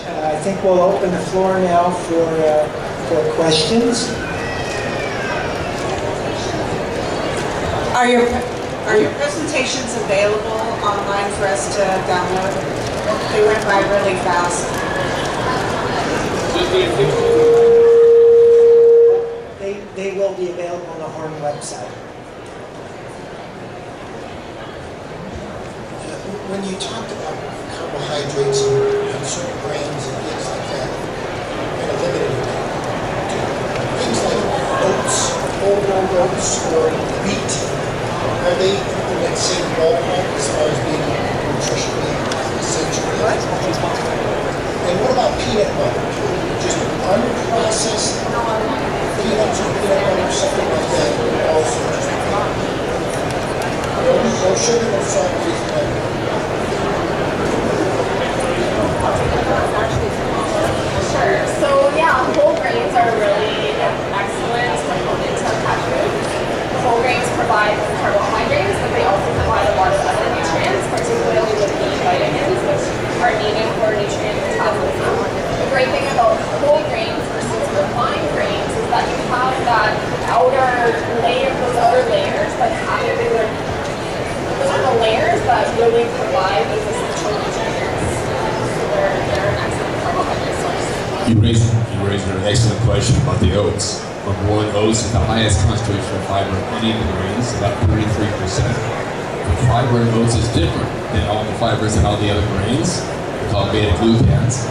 I think we'll open the floor now for questions. Are your presentations available online for us to download? They went by really fast. They will be available on the Horn website. When you talked about carbohydrates and certain grains and things like that, kind of limited it to things like oats, whole oats, or wheat, are they in that same ballpark as far as being nutritionally essential? What? And what about peanut butter? Just unprocessed peanuts or peanut butter, something like that, also just no sugar, no salt, anything like that. Sure. So yeah, whole grains are really an excellent component of pet food. Whole grains provide carbohydrates, but they also provide a lot of other nutrients, particularly with B vitamins, which are needed for nutrient metabolism. The great thing about whole grains versus refined grains is that you have that outer layer, those outer layers that have those are the layers that really provide those essential nutrients. So they're an excellent carbohydrate source. You raised an excellent question about the oats. Number one, oats is the highest concentration of fiber of any of the grains, about 33%. The fiber in oats is different than all the fibers in all the other grains. They're called beta-glucans.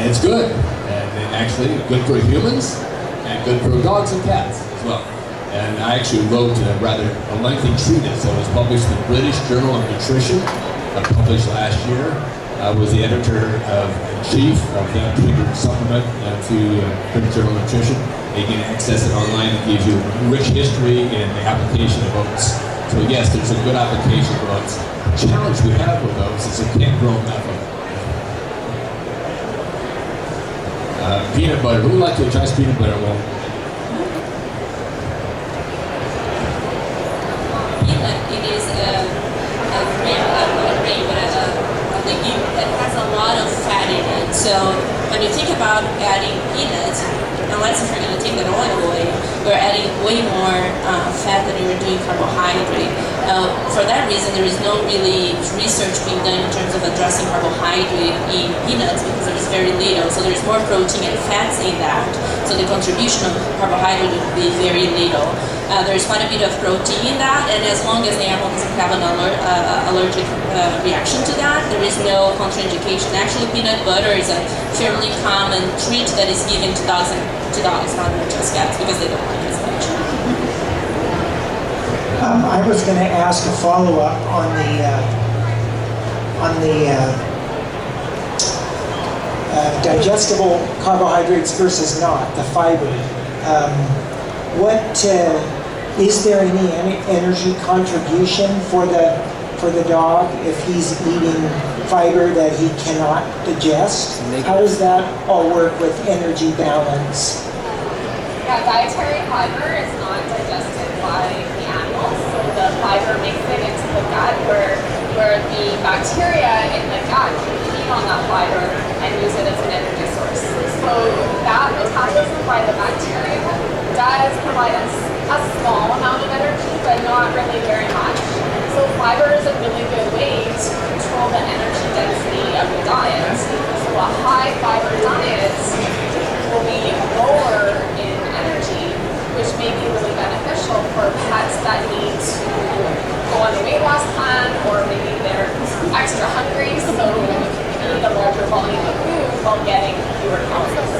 And it's good. And actually good for humans and good for dogs and cats as well. And I actually wrote a lengthy treatise that was published in the British Journal of Nutrition, published last year. I was the editor-in-chief of that triggered supplement to British Journal of Nutrition. You can access it online. It gives you a rich history in the application of oats. So yes, there's a good application of oats. The challenge we have with oats is it can't grow enough of it. Peanut butter. Who would like to address peanut butter? Well, it is a grain, but a legume that has a lot of fat in it. So when you think about adding peanuts, unless if you're going to take that oil away, we're adding way more fat than you're doing carbohydrate. For that reason, there is no really research being done in terms of addressing carbohydrate in peanuts because there's very little. So there's more protein and fats in that. So the contribution of carbohydrate would be very little. There's quite a bit of protein in that, and as long as the animal doesn't have an allergic reaction to that, there is no contraindication. Actually, peanut butter is a fairly common treat that is given to dogs, not just cats, because they don't like it as much. I was going to ask a follow-up on the digestible carbohydrates versus not, the fiber. Is there any energy contribution for the dog if he's eating fiber that he cannot digest? How does that all work with energy balance? Yeah, dietary fiber is not digested by the animals, so the fiber makes it into the gut where the bacteria in the gut can feed on that fiber and use it as an energy source. So that metabolism by the bacteria does provide us a small amount of energy, but not really very much. So fiber is a really good way to control the energy density of the diet. So a high fiber diet will be lower in energy, which may be really beneficial for pets that need to go on a weight loss plan, or maybe they're extra hungry, so you can eat a larger volume of food while getting fewer calories.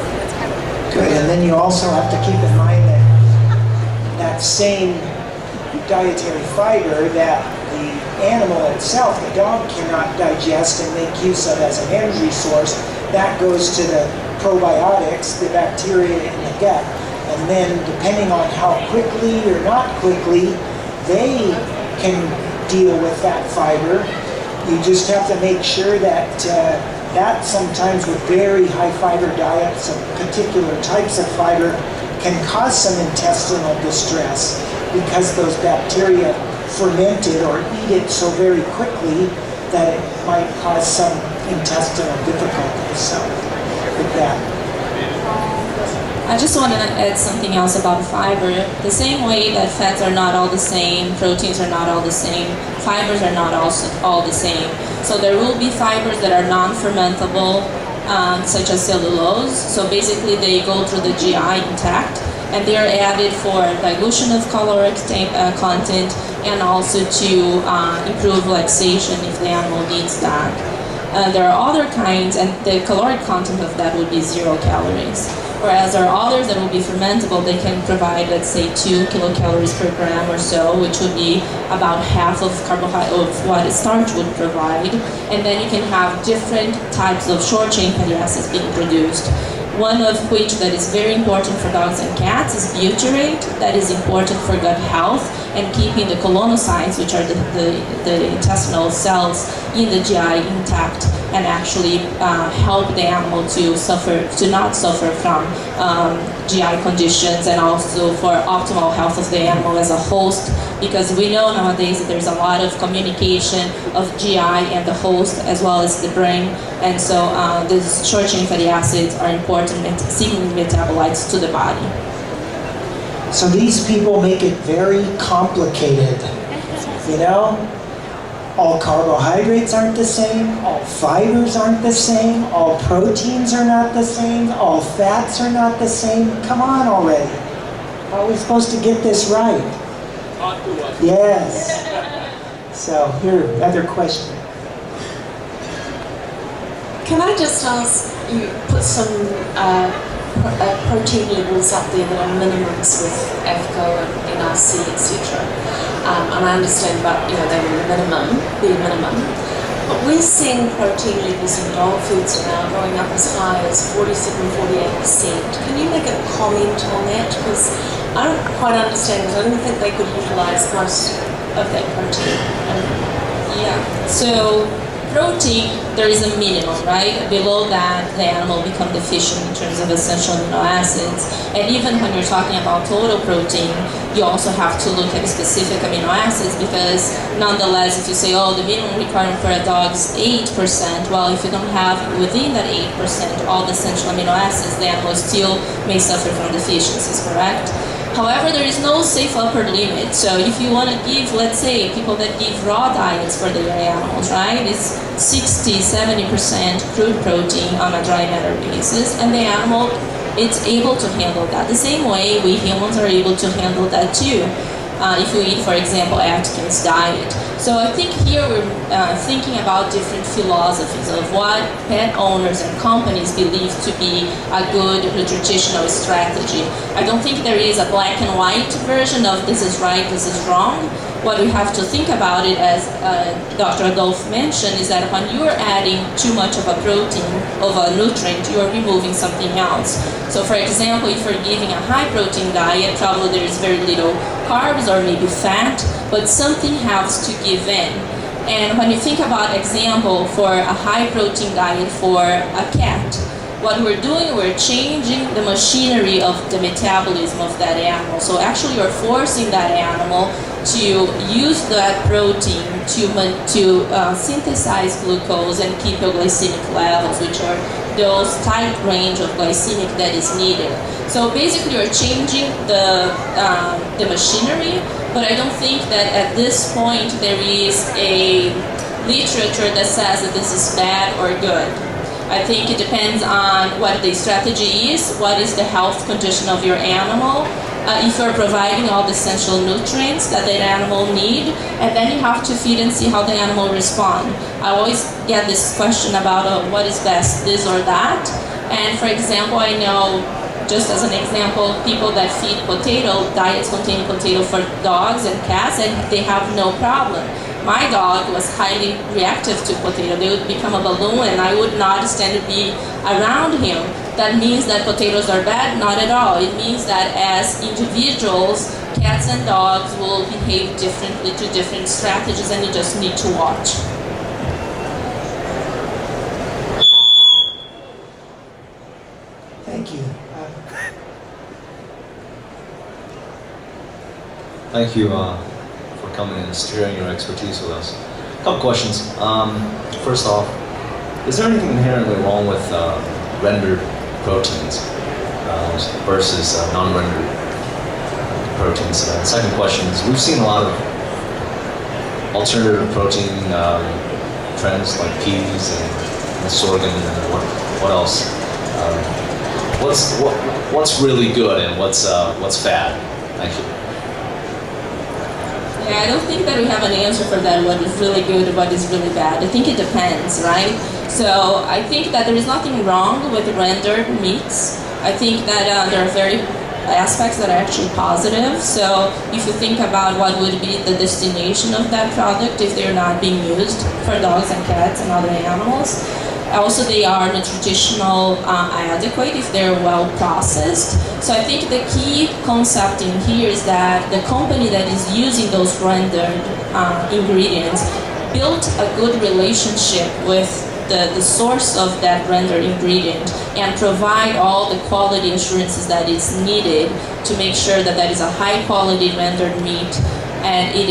Good, and then you also have to keep in mind that same dietary fiber that the animal itself, the dog, cannot digest and make use of as an energy source, that goes to the probiotics, the bacteria in the gut. And then depending on how quickly or not quickly they can deal with that fiber, you just have to make sure that that sometimes with very high fiber diets of particular types of fiber can cause some intestinal distress because those bacteria ferment it or eat it so very quickly that it might cause some intestinal difficulties. So with that. I just want to add something else about fiber. The same way that fats are not all the same, proteins are not all the same, fibers are not also all the same. So there will be fibers that are non-fermentable, such as cellulose. So basically they go through the GI intact, and they are added for dilution of caloric content and also to improve laxation if the animal needs that. There are other kinds, and the caloric content of that would be 0 calories. Whereas there are others that will be fermentable, they can provide, let's say, 2 kilocalories per gram or so, which would be about half of what a starch would provide. And then you can have different types of short-chain fatty acids being produced. One of which that is very important for dogs and cats is butyrate. That is important for gut health and keeping the colonocytes, which are the intestinal cells in the GI intact, and actually help the animal to not suffer from GI conditions, and also for optimal health of the animal as a host, because we know nowadays that there's a lot of communication of GI and the host as well as the brain, and so these short-chain fatty acids are important signaling metabolites to the body. So these people make it very complicated, you know? All carbohydrates aren't the same, all fibers aren't the same, all proteins are not the same, all fats are not the same. Come on already. How are we supposed to get this right? Yes. So here, another question. Can I just ask, you put some protein levels up there that are minimums with AFCO and NRC, etc. And I understand about, they were the minimum. But we're seeing protein levels in dog foods now going up as high as 47-48%. Can you make a comment on that? Because I don't quite understand it. I don't think they could utilise most of that protein. Yeah, so protein, there is a minimum, right? Below that, the animal becomes deficient in terms of essential amino acids. And even when you're talking about total protein, you also have to look at specific amino acids, because nonetheless, if you say, oh, the minimum requirement for a dog is 8%, well, if you don't have within that 8% all the essential amino acids, the animal still may suffer from deficiencies, correct? However, there is no safe upper limit. So if you want to give, let's say, people that give raw diets for their animals, right? It's 60-70% crude protein on a dry matter basis, and the animal, it's able to handle that. The same way we humans are able to handle that too. If you eat, for example, Atkins diet. So I think here we're thinking about different philosophies of what pet owners and companies believe to be a good nutritional strategy. I don't think there is a black and white version of this is right, this is wrong. What we have to think about it, as Dr. Adolphe mentioned, is that when you are adding too much of a protein, of a nutrient, you are removing something else. So for example, if you're giving a high protein diet, probably there is very little carbs or maybe fat, but something has to give in. And when you think about example for a high protein diet for a cat, what we're doing, we're changing the machinery of the metabolism of that animal. So actually you're forcing that animal to use that protein to synthesize glucose and keep your glycemic levels, which are those tight range of glycemic that is needed. So basically you're changing the machinery, but I don't think that at this point there is a literature that says that this is bad or good. I think it depends on what the strategy is, what is the health condition of your animal, if you're providing all the essential nutrients that the animal need, and then you have to feed and see how the animal respond. I always get this question about what is best, this or that. And for example, I know, just as an example, people that feed potato, diets containing potato for dogs and cats, and they have no problem. My dog was highly reactive to potato. They would become a balloon and I would not stand to be around him. That means that potatoes are bad? Not at all. It means that as individuals, cats and dogs will behave differently to different strategies, and you just need to watch. Thank you. Thank you for coming and sharing your expertise with us. Couple questions. First off, is there anything inherently wrong with rendered proteins versus non-rendered proteins? Second question is, we've seen a lot of alternative protein trends like peas and sorghum and what else? What's really good and what's bad? Thank you. Yeah, I don't think that we have an answer for that, what is really good and what is really bad. I think it depends, right? So I think that there is nothing wrong with rendered meats. I think that there are very aspects that are actually positive. So if you think about what would be the destination of that product if they're not being used for dogs and cats and other animals. Also, they are nutritional adequate if they're well processed. So I think the key concept in here is that the company that is using those rendered ingredients built a good relationship with the source of that rendered ingredient and provide all the quality assurances that is needed to make sure that that is a high quality rendered meat and it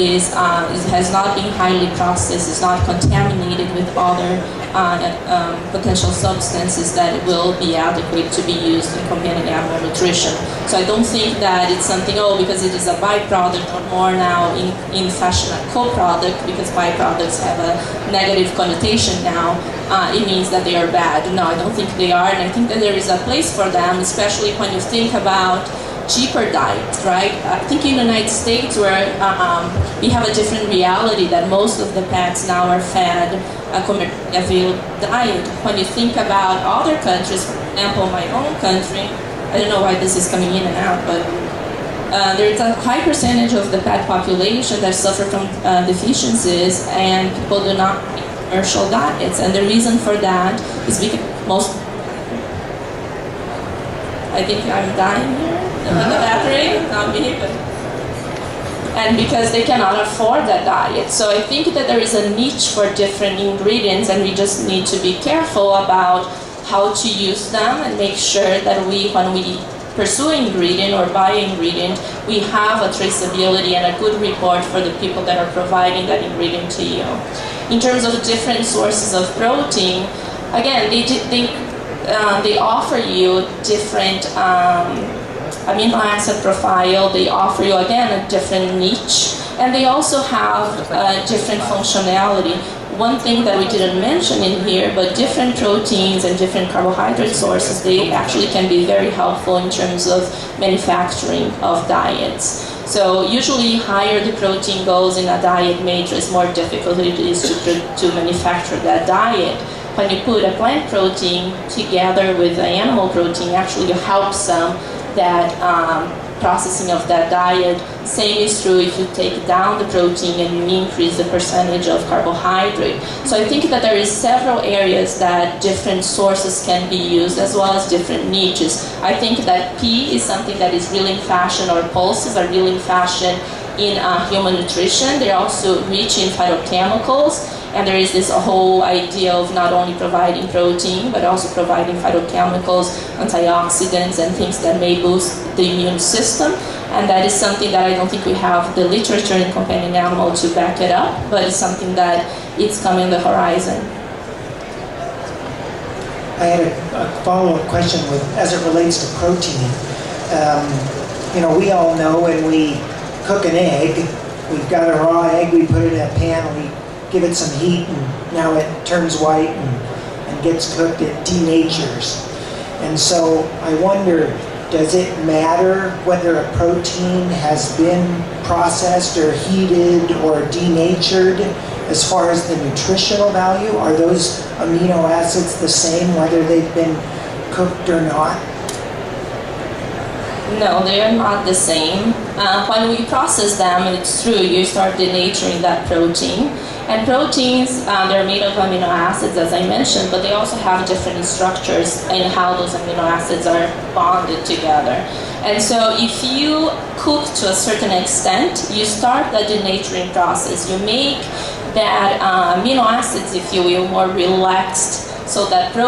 has not been highly processed, it's not contaminated with other potential substances that will be adequate to be used in companion animal nutrition. So I don't think that it's something, because it is a byproduct or more now in fashion a co-product, because byproducts have a negative connotation now, it means that they are bad. No, I don't think they are, and I think that there is a place for them, especially when you think about cheaper diets, right? I think in the United States where we have a different reality that most of the pets now are fed a commercially available diet. When you think about other countries, for example, my own country, I don't know why this is coming in and out, but there is a high percentage of the pet population that suffer from deficiencies and people do not eat commercial diets. And the reason for that is because I think I'm dying here. The battery, not me, but and because they cannot afford that diet. So I think that there is a niche for different ingredients and we just need to be careful about how to use them and make sure that when we pursue an ingredient or buy an ingredient, we have a traceability and a good report for the people that are providing that ingredient to you. In terms of different sources of protein, again, they offer you different amino acid profile, they offer you again a different niche, and they also have different functionality. One thing that we didn't mention in here, but different proteins and different carbohydrate sources, they actually can be very helpful in terms of manufacturing of diets. So usually higher the protein goes in a diet matrix, more difficult it is to manufacture that diet. When you put a plant protein together with an animal protein, actually helps them that processing of that diet. Same is true if you take down the protein and you increase the percentage of carbohydrate. So I think that there is several areas that different sources can be used as well as different niches. I think that pea is something that is really in fashion, or pulses are really in fashion in human nutrition. They're also rich in phytochemicals. And there is this whole idea of not only providing protein, but also providing phytochemicals, antioxidants, and things that may boost the immune system. And that is something that I don't think we have the literature in companion animal to back it up, but it's something that it's coming on the horizon. I had a follow-up question as it relates to protein. We all know when we cook an egg, we've got a raw egg, we put it in a pan, and we give it some heat, and now it turns white and gets cooked, it denatures. And so I wonder, does it matter whether a protein has been processed or heated or denatured as far as the nutritional value? Are those amino acids the same whether they've been cooked or not? No, they are not the same. When we process them, it's true, you start denaturing that protein. And proteins, they're made of amino acids, as I mentioned, but they also have different structures in how those amino acids are bonded together. And so if you cook to a certain extent, you start the denaturing process. You make that amino acids, if you will, more relaxed, so that the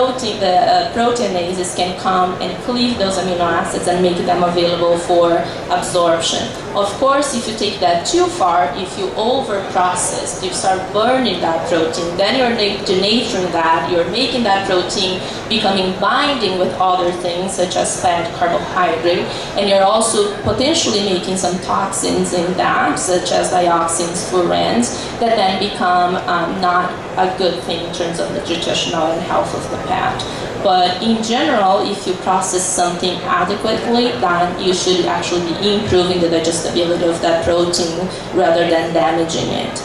proteinases can come and cleave those amino acids and make them available for absorption. Of course, if you take that too far, if you over-process, you start burning that protein, then you're denaturing that, you're making that protein becoming binding with other things such as fat, carbohydrate, and you're also potentially making some toxins in that, such as dioxins, furans, that then become not a good thing in terms of the nutritional and health of the pet. But in general, if you process something adequately, then you should actually be improving the digestibility of that protein rather than damaging it.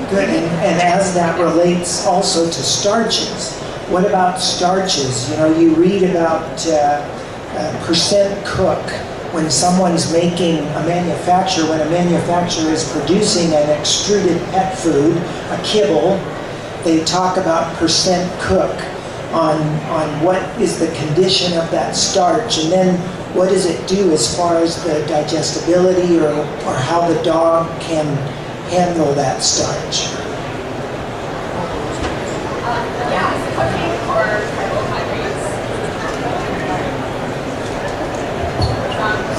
Good, and as that relates also to starches, what about starches? You know, you read about percent cook when someone's making when a manufacturer is producing an extruded pet food, a kibble, they talk about percent cook on what is the condition of that starch, and then what does it do as far as the digestibility or how the dog can handle that starch. Cooking for carbohydrates.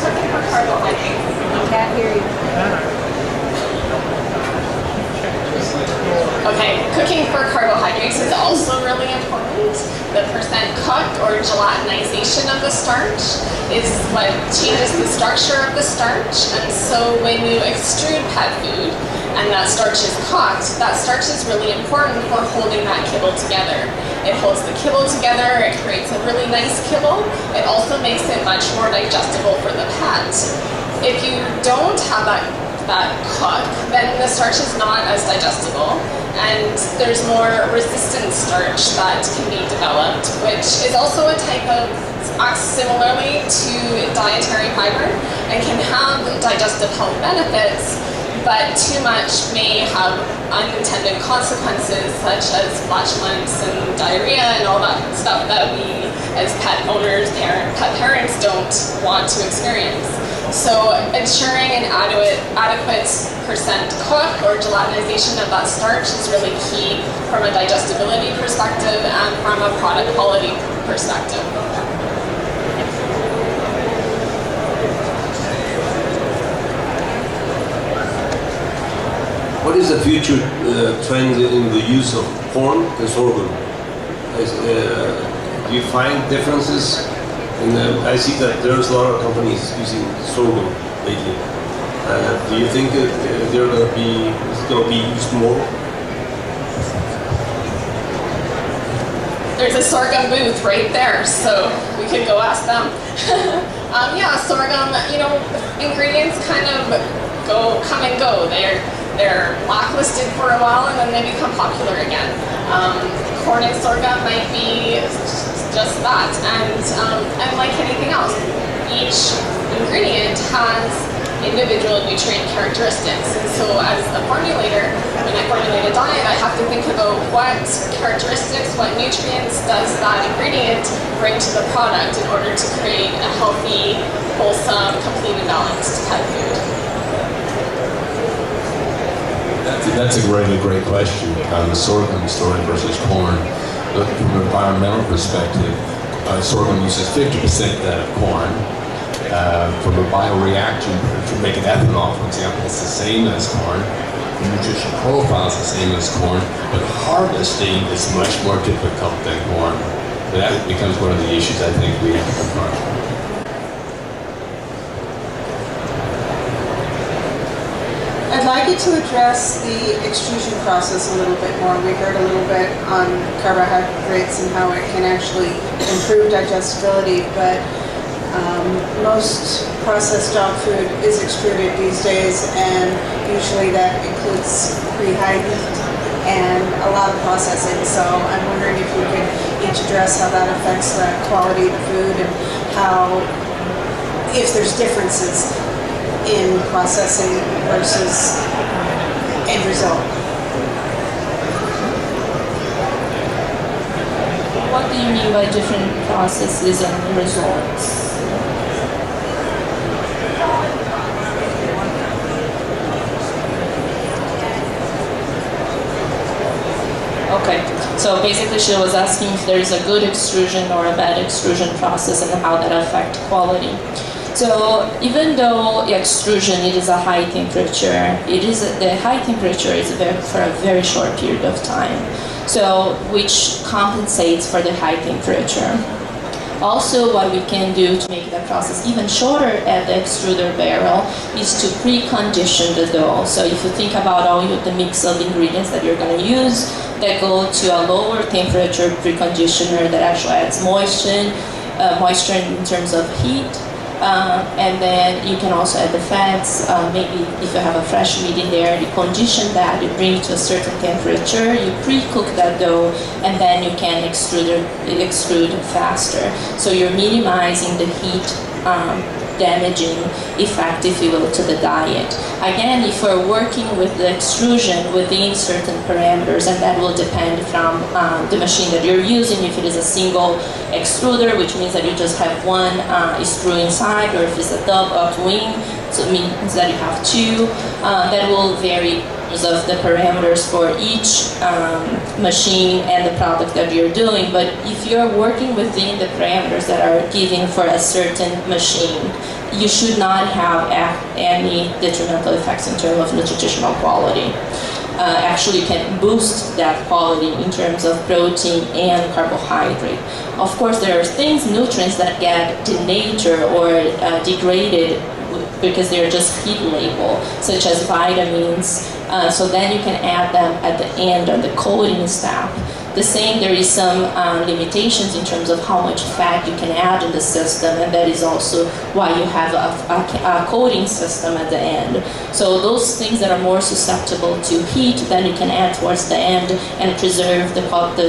Cooking for carbohydrates. I can't hear you. Okay, cooking for carbohydrates is also really important. The percent cooked or gelatinization of the starch is what changes the structure of the starch. And so when you extrude pet food and that starch is cooked, that starch is really important for holding that kibble together. It holds the kibble together, it creates a really nice kibble. It also makes it much more digestible for the pet. If you don't have that cook, then the starch is not as digestible, and there's more resistant starch that can be developed, which is also a type of, acts similarly to dietary fiber and can have digestive health benefits, but too much may have unintended consequences such as flatulence and diarrhea and all that stuff that we as pet owners, pet parents don't want to experience. So ensuring an adequate percent cook or gelatinization of that starch is really key from a digestibility perspective and from a product quality perspective. What is the future trend in the use of corn and sorghum? Do you find differences? And I see that there's a lot of companies using sorghum lately. Do you think it's going to be used more? There's a sorghum booth right there, so we could go ask them. Yeah, sorghum, ingredients kind of come and go. They're blacklisted for a while and then they become popular again. Corn and sorghum might be just that, and like anything else, each ingredient has individual nutrient characteristics, and so as a formulator, when I formulate a diet, I have to think about what characteristics, what nutrients does that ingredient bring to the product in order to create a healthy, wholesome, complete and balanced pet food. That's a really great question. The sorghum story versus corn. Looking from an environmental perspective, sorghum uses 50% that of corn. From a bioreaction, for making ethanol, for example, it's the same as corn. The nutrition profile is the same as corn, but harvesting is much more difficult than corn. But that becomes one of the issues I think we have to confront. I'd like you to address the extrusion process a little bit more. We heard a little bit on carbohydrates and how it can actually improve digestibility, but most processed dog food is extruded these days, and usually that includes pre-high heat and a lot of processing. So I'm wondering if you could each address how that affects the quality of the food and if there's differences in processing versus end result. What do you mean by different processes and results? Okay, so basically she was asking if there is a good extrusion or a bad extrusion process and how that affects quality. So even though extrusion, it is a high temperature, the high temperature is for a very short period of time, so which compensates for the high temperature. Also, what we can do to make the process even shorter at the extruder barrel is to precondition the dough. So if you think about all the mix of ingredients that you're going to use, that go to a lower temperature preconditioner that actually adds moisture in terms of heat. And then you can also add the fats. Maybe if you have a fresh meat in there, you condition that, you bring it to a certain temperature, you pre-cook that dough, and then you can extrude faster. So you're minimizing the heat damaging effect, if you will, to the diet. Again, if we're working with the extrusion within certain parameters, and that will depend from the machine that you're using, if it is a single extruder, which means that you just have one screw inside, or if it's a double wing, so it means that you have two, that will vary of the parameters for each machine and the product that you're doing. But if you're working within the parameters that are given for a certain machine, you should not have any detrimental effects in terms of nutritional quality. Actually, you can boost that quality in terms of protein and carbohydrate. Of course, there are nutrients that get denatured or degraded because they're just heat label, such as vitamins. So then you can add them at the end of the coating step. The same, there is some limitations in terms of how much fat you can add in the system, and that is also why you have a coating system at the end. So those things that are more susceptible to heat, then you can add towards the end and preserve the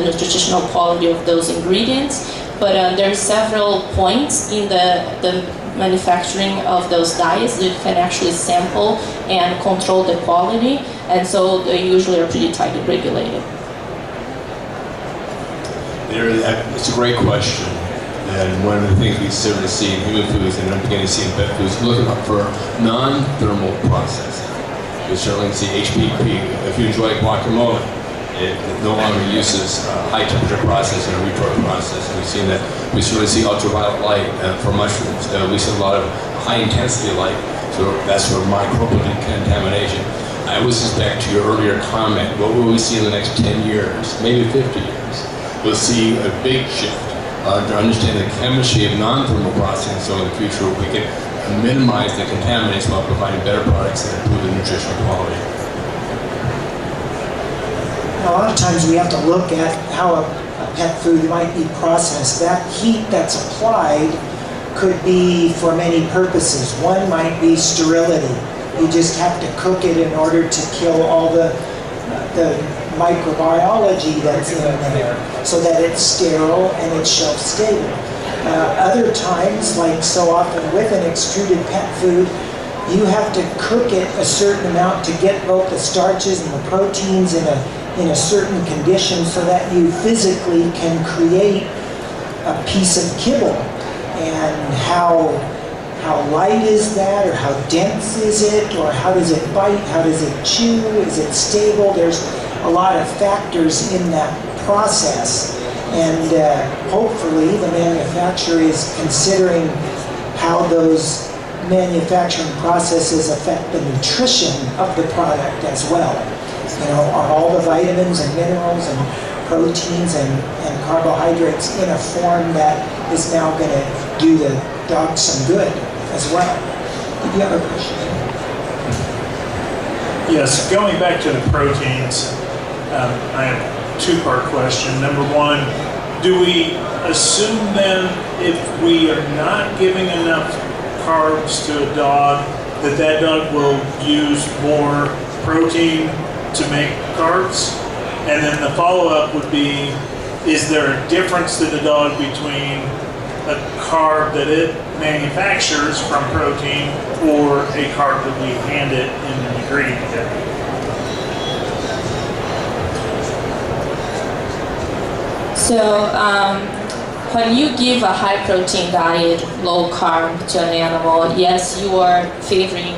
nutritional quality of those ingredients. But there are several points in the manufacturing of those diets that you can actually sample and control the quality, and so they usually are pretty tightly regulated. It's a great question, and one of the things we certainly see in human foods and I'm beginning to see in pet foods, looking for non-thermal processing. We certainly see HPP. If you enjoy guacamole, it no longer uses high temperature processing or retort processing. We've seen that. We certainly see ultraviolet light for mushrooms. We see a lot of high intensity light, so that's for microbial contamination. I would suspect to your earlier comment, what will we see in the next 10 years, maybe 50 years? We'll see a big shift to understand the chemistry of non-thermal processing, so in the future we can minimize the contaminants while providing better products that improve the nutritional quality. A lot of times we have to look at how a pet food might be processed. That heat that's applied could be for many purposes. One might be sterility. You just have to cook it in order to kill all the microbiology that's in there so that it's sterile and it's shelf stable. Other times, like so often with an extruded pet food, you have to cook it a certain amount to get both the starches and the proteins in a certain condition so that you physically can create a piece of kibble. And how light is that, or how dense is it, or how does it bite, how does it chew, is it stable? There's a lot of factors in that process, and hopefully the manufacturer is considering how those manufacturing processes affect the nutrition of the product as well. You know, are all the vitamins and minerals and proteins and carbohydrates in a form that is now going to do the dog some good as well? Did you have a question? Yes, going back to the proteins, I have a two-part question. Number one, do we assume then if we are not giving enough carbs to a dog, that dog will use more protein to make carbs? And then the follow-up would be, is there a difference to the dog between a carb that it manufactures from protein or a carb that we hand it in an ingredient packet? So when you give a high protein diet, low carb to an animal, yes, you are favoring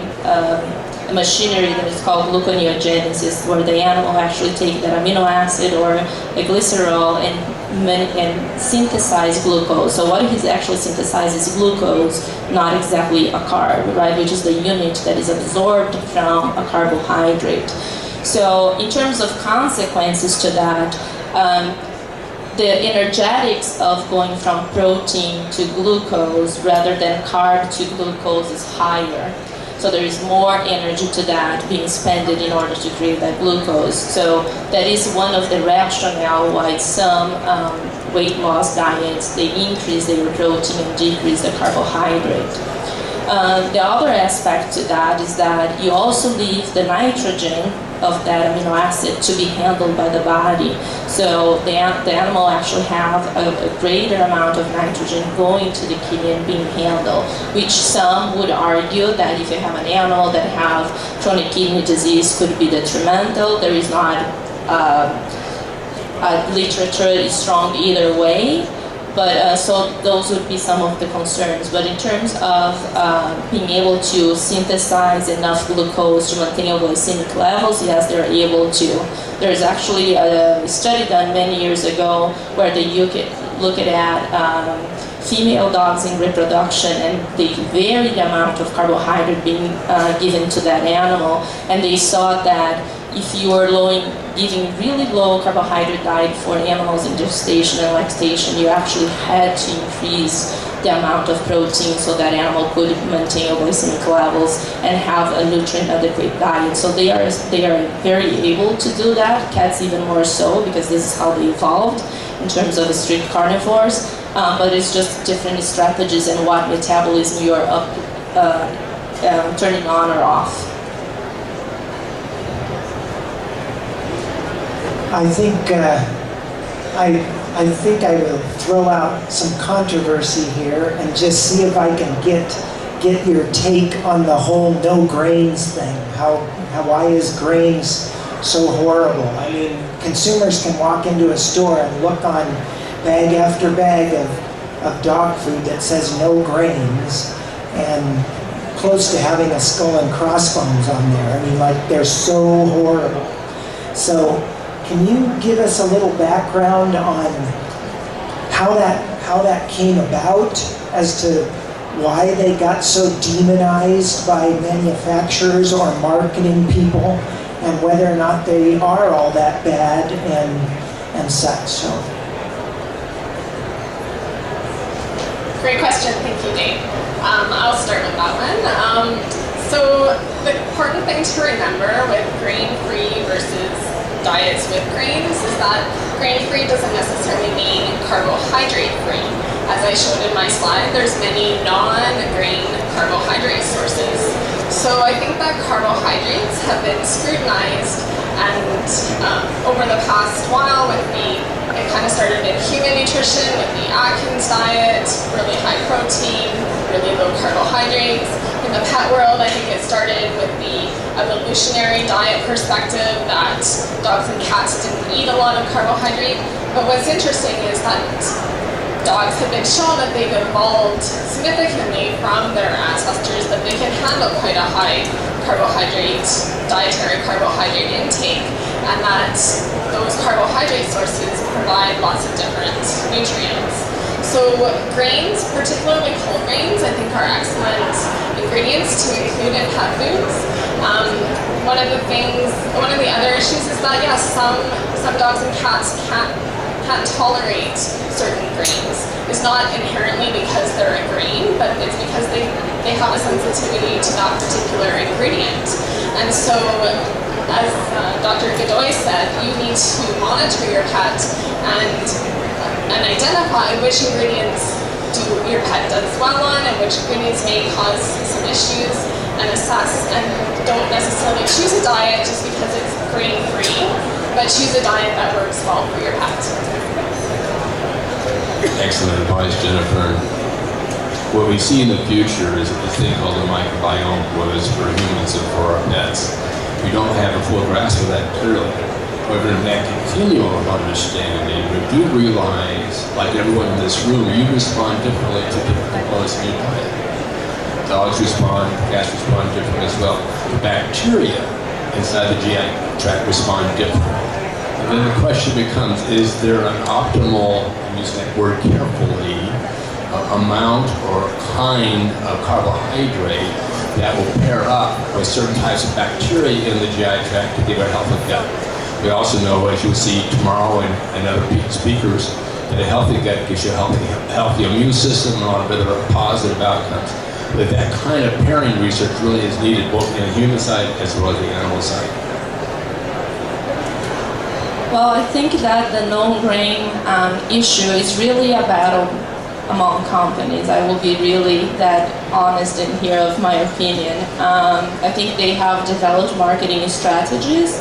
a machinery that is called gluconeogenesis, where the animal actually take that amino acid or a glycerol and synthesize glucose. So what he actually synthesizes is glucose, not exactly a carb, right? Which is the unit that is absorbed from a carbohydrate. So in terms of consequences to that, the energetics of going from protein to glucose rather than carb to glucose is higher. So there is more energy to that being spent in order to create that glucose. So that is one of the rationale why some weight loss diets, they increase their protein and decrease the carbohydrate. The other aspect to that is that you also leave the nitrogen of that amino acid to be handled by the body. So the animal actually have a greater amount of nitrogen going to the kidney and being handled, which some would argue that if you have an animal that have chronic kidney disease could be detrimental. There is not literature is strong either way. But so those would be some of the concerns. But in terms of being able to synthesize enough glucose to maintain glycemic levels, yes, they're able to. There's actually a study done many years ago where they look at female dogs in reproduction and they vary the amount of carbohydrate being given to that animal, and they saw that if you are giving really low carbohydrate diet for animals in gestation and lactation, you actually had to increase the amount of protein so that animal could maintain glycemic levels and have a nutrient adequate diet. So they are very able to do that. Cats even more so, because this is how they evolved in terms of strict carnivores. But it's just different strategies and what metabolism you are turning on or off. I think I will throw out some controversy here and just see if I can get your take on the whole no grains thing. Why is grains so horrible? I mean, consumers can walk into a store and look on bag after bag of dog food that says no grains and close to having a skull and crossbones on there. I mean, like, they're so horrible. So can you give us a little background on how that came about as to why they got so demonized by manufacturers or marketing people, and whether or not they are all that bad and such? So. Great question, thank you, Dave. I'll start with that one. So the important thing to remember with grain-free versus diets with grains is that grain-free doesn't necessarily mean carbohydrate-free. As I showed in my slide, there's many non-grain carbohydrate sources. So I think that carbohydrates have been scrutinized, and over the past while it kind of started in human nutrition with the Atkins diet, really high protein, really low carbohydrates. In the pet world, I think it started with the evolutionary diet perspective that dogs and cats didn't eat a lot of carbohydrate. But what's interesting is that dogs have been shown that they've evolved significantly from their ancestors, that they can handle quite a high dietary carbohydrate intake, and that those carbohydrate sources provide lots of different nutrients. So grains, particularly whole grains, I think are excellent ingredients to include in pet foods. One of the other issues is that, yes, some dogs and cats can't tolerate certain grains. It's not inherently because they're a grain, but it's because they have a sensitivity to that particular ingredient. And so, as Dr. Godoy said, you need to monitor your pet and identify which ingredients your pet does well on and which ingredients may cause some issues, and assess, and don't necessarily choose a diet just because it's grain-free, but choose a diet that works well for your pet. Excellent advice, Jennifer. What we see in the future is a thing called the microbiome, whether it's for humans and for our pets. We don't have a full grasp of that clearly. However, in that continuum of understanding, we do realize, like everyone in this room, you respond differently to different components of your diet. Dogs respond, cats respond differently as well. the bacteria inside the GI tract respond differently. And then the question becomes, is there an optimal, I'm using that word carefully, amount or kind of carbohydrate that will pair up with certain types of bacteria in the GI tract to give a healthy gut? We also know, as you'll see tomorrow and other speakers, that a healthy gut gives you a healthy immune system and a lot of other positive outcomes. But that kind of pairing research really is needed both in the human side as well as the animal side. Well, I think that the no-grain issue is really a battle among companies. I will be really that honest in here of my opinion. I think they have developed marketing strategies.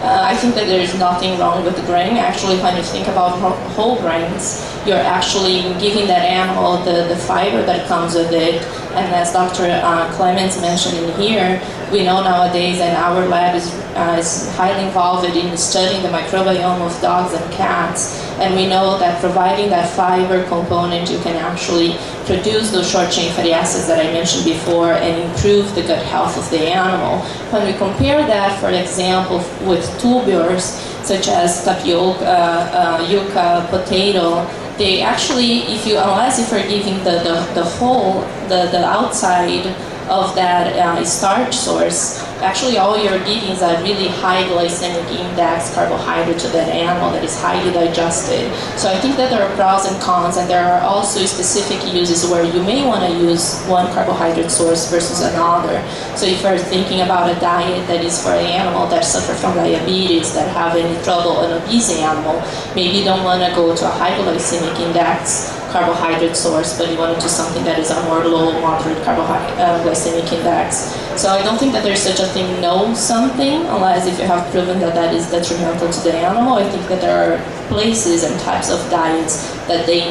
I think that there is nothing wrong with the grain. Actually, when you think about whole grains, you're actually giving that animal the fiber that comes with it. And as Dr. Clemens mentioned in here, we know nowadays, and our lab is highly involved in studying the microbiome of dogs and cats. And we know that providing that fiber component, you can actually produce those short-chain fatty acids that I mentioned before and improve the gut health of the animal. When we compare that, for example, with tubers, such as tapioca, yucca, potato, they actually, unless if you're giving the whole, the outside of that starch source, actually all you're giving is a really high glycemic index carbohydrate to that animal that is highly digested. So I think that there are pros and cons, and there are also specific uses where you may want to use one carbohydrate source versus another. So if you're thinking about a diet that is for an animal that suffers from diabetes, that have any trouble, an obese animal, maybe you don't want to go to a high glycemic index carbohydrate source, but you want to do something that is a more low, moderate glycemic index. So I don't think that there's such a thing, no something, unless if you have proven that that is detrimental to the animal. I think that there are places and types of diets that they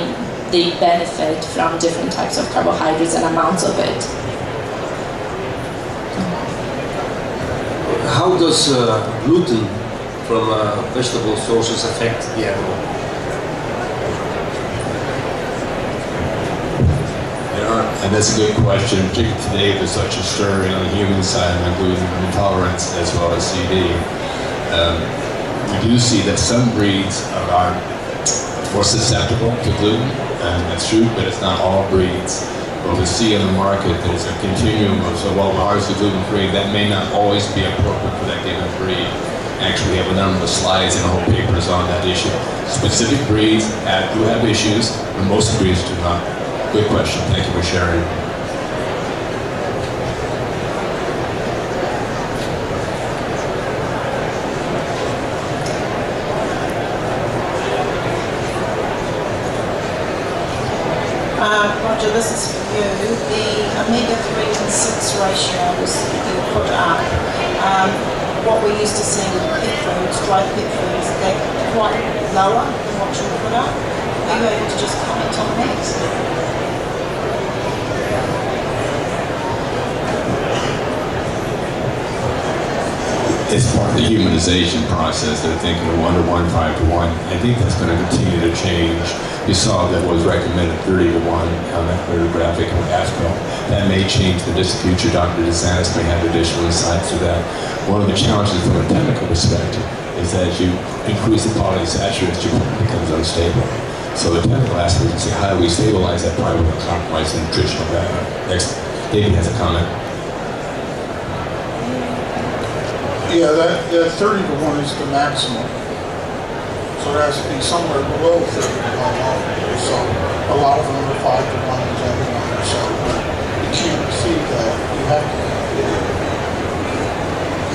benefit from different types of carbohydrates and amounts of it. How does gluten from vegetable sources affect the animal? And that's a good question, particularly today there's such a stirring on the human side on gluten intolerance as well as CD. We do see that some breeds are more susceptible to gluten, and that's true, but it's not all breeds. What we see in the market is a continuum of, so while ours is gluten-free, that may not always be appropriate for that given breed. Actually, we have a number of slides and whole papers on that issue. Specific breeds do have issues, but most breeds do not. Good question. Thank you for sharing. Roger, this is for you. The omega-3 and 6 ratios that you put up, what we used to see with pet foods, dry pet foods, they're quite lower than what you put up. Are you able to just comment on that? It's part of the humanization process. They're thinking of 1 to 1, 5 to 1. I think that's going to continue to change. You saw that was recommended 30 to 1 on that clear graphic of ASCO. That may change the distant future. Dr. DeSantis may have additional insights to that. One of the challenges from a chemical perspective is that as you increase the polysaturates, your plant becomes unstable. So the technical aspect is how do we stabilize that product without compromising nutritional value. Next, David has a comment. Yeah, that 30 to 1 is the maximum. So it has to be somewhere below 30 to 1. So a lot of them are 5 to 1 and 10 to 1 or so. But you can't exceed that.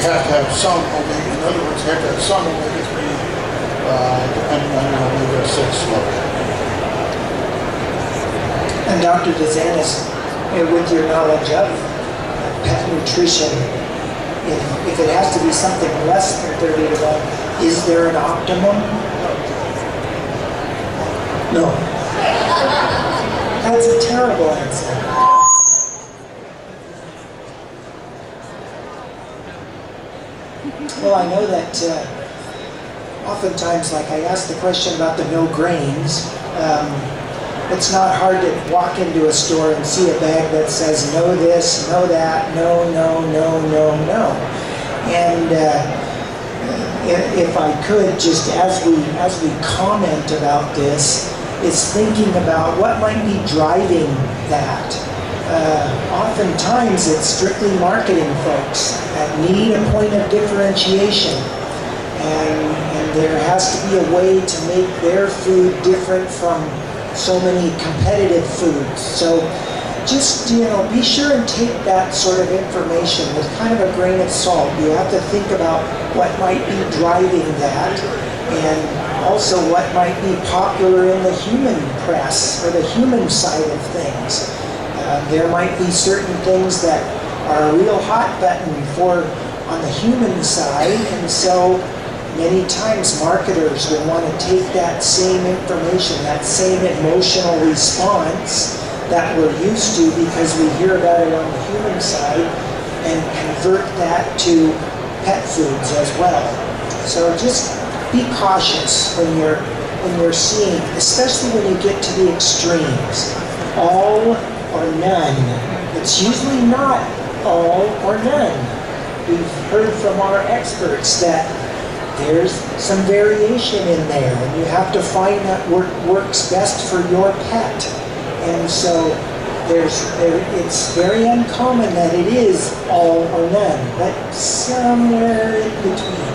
You have to have some omega. In other words, you have to have some omega-3 depending on your omega-6 level. And Dr. DeSantis, with your knowledge of pet nutrition, if it has to be something less than 30 to 1, is there an optimum? No. That's a terrible answer. Well, I know that oftentimes, like I asked the question about the no grains, It's not hard to walk into a store and see a bag that says no this, no that, no, no, no, no, no. And if I could, just as we comment about this, is thinking about what might be driving that. Oftentimes it's strictly marketing folks that need a point of differentiation. And there has to be a way to make their food different from so many competitive foods. So just, be sure and take that sort of information with kind of a grain of salt. You have to think about what might be driving that, and also what might be popular in the human press or the human side of things. There might be certain things that are a real hot button on the human side, and so many times marketers will want to take that same information, that same emotional response that we're used to because we hear about it on the human side, and convert that to pet foods as well. So just be cautious when you're seeing, especially when you get to the extremes, all or none. It's usually not all or none. We've heard from our experts that there's some variation in there, and you have to find that works best for your pet. And so it's very uncommon that it is all or none, but somewhere in between.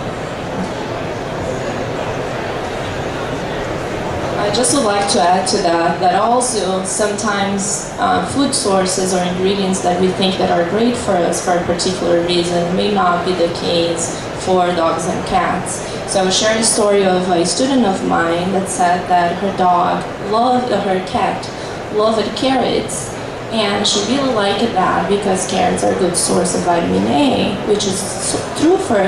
I just would like to add to that also sometimes food sources or ingredients that we think that are great for us for a particular reason may not be the case for dogs and cats. So I was sharing a story of a student of mine that said that her cat loved carrots, and she really liked that because carrots are a good source of vitamin A, which is true for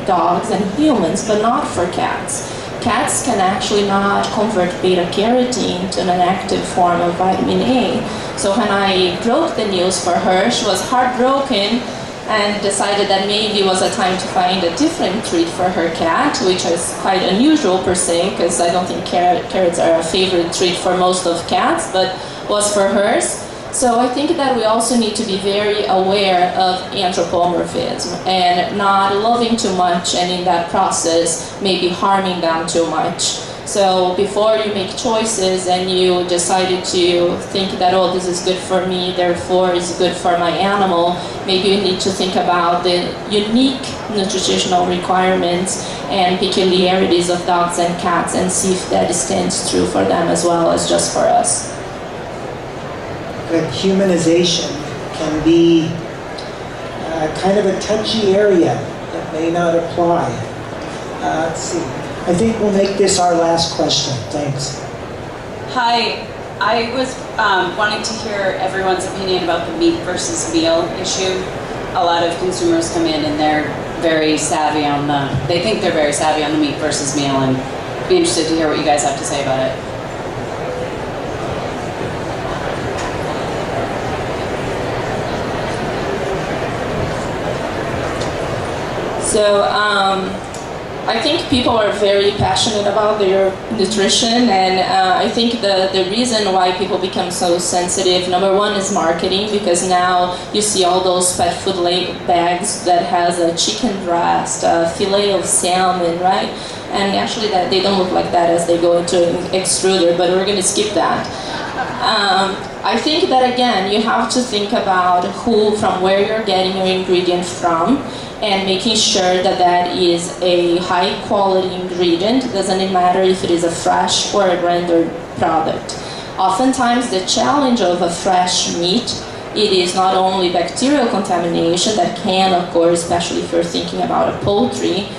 dogs and humans, but not for cats. Cats can actually not convert beta-carotene to an active form of vitamin A. So when I broke the news for her, she was heartbroken and decided that maybe it was a time to find a different treat for her cat, which is quite unusual per se, because I don't think carrots are a favorite treat for most of cats, but was for hers. So I think that we also need to be very aware of anthropomorphism and not loving too much, and in that process maybe harming them too much. So before you make choices and you decided to think that, oh, this is good for me, therefore it's good for my animal, maybe you need to think about the unique nutritional requirements and peculiarities of dogs and cats and see if that stands true for them as well as just for us. But humanization can be kind of a touchy area that may not apply. Let's see. I think we'll make this our last question. Thanks. Hi. I was wanting to hear everyone's opinion about the meat versus meal issue. A lot of consumers come in and they're very savvy on they think they're very savvy on the meat versus meal, and be interested to hear what you guys have to say about it. So I think people are very passionate about their nutrition, and I think the reason why people become so sensitive, number one, is marketing, because now you see all those pet food bags that has a chicken breast, a fillet of salmon, right? And actually that they don't look like that as they go into an extruder, but we're going to skip that. I think that again, you have to think about from where you're getting your ingredient from, and making sure that that is a high quality ingredient. It doesn't matter if it is a fresh or a rendered product. Oftentimes the challenge of a fresh meat, it is not only bacterial contamination that can occur, especially if you're thinking about a poultry,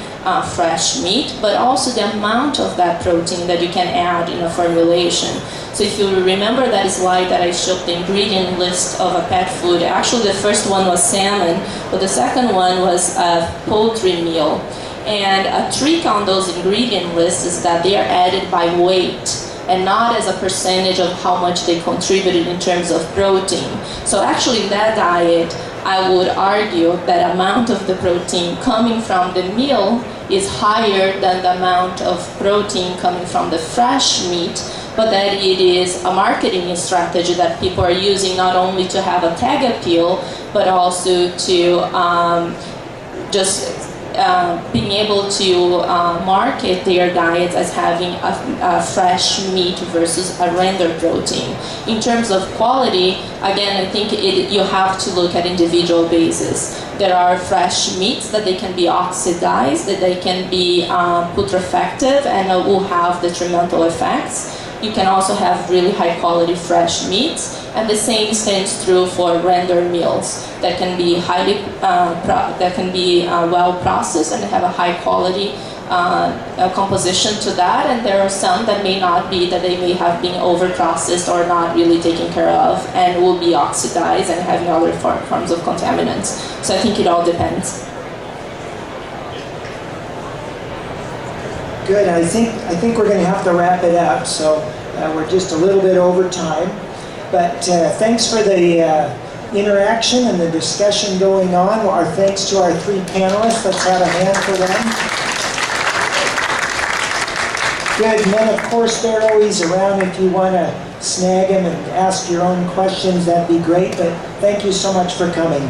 fresh meat, but also the amount of that protein that you can add in a formulation. So if you remember that slide that I showed the ingredient list of a pet food, actually the first one was salmon, but the second one was a poultry meal. And a trick on those ingredient lists is that they are added by weight and not as a percentage of how much they contributed in terms of protein. So actually in that diet, I would argue that amount of the protein coming from the meal is higher than the amount of protein coming from the fresh meat, but that it is a marketing strategy that people are using not only to have a tag appeal, but also to being able to market their diets as having a fresh meat versus a rendered protein. In terms of quality, again, I think you have to look at individual basis. There are fresh meats that they can be oxidized, that they can be putrefactive and will have detrimental effects. You can also have really high quality fresh meats, and the same stands true for rendered meals that can be well processed and have a high quality composition to that. And there are some that may not be, that they may have been over processed or not really taken care of and will be oxidized and having other forms of contaminants. So I think it all depends. Good. I think we're going to have to wrap it up. So we're just a little bit over time. But thanks for the interaction and the discussion going on. Our thanks to our three panelists. Let's have a hand for them. Good. And then, of course, they're always around if you want to snag them and ask your own questions. That'd be great. But thank you so much for coming.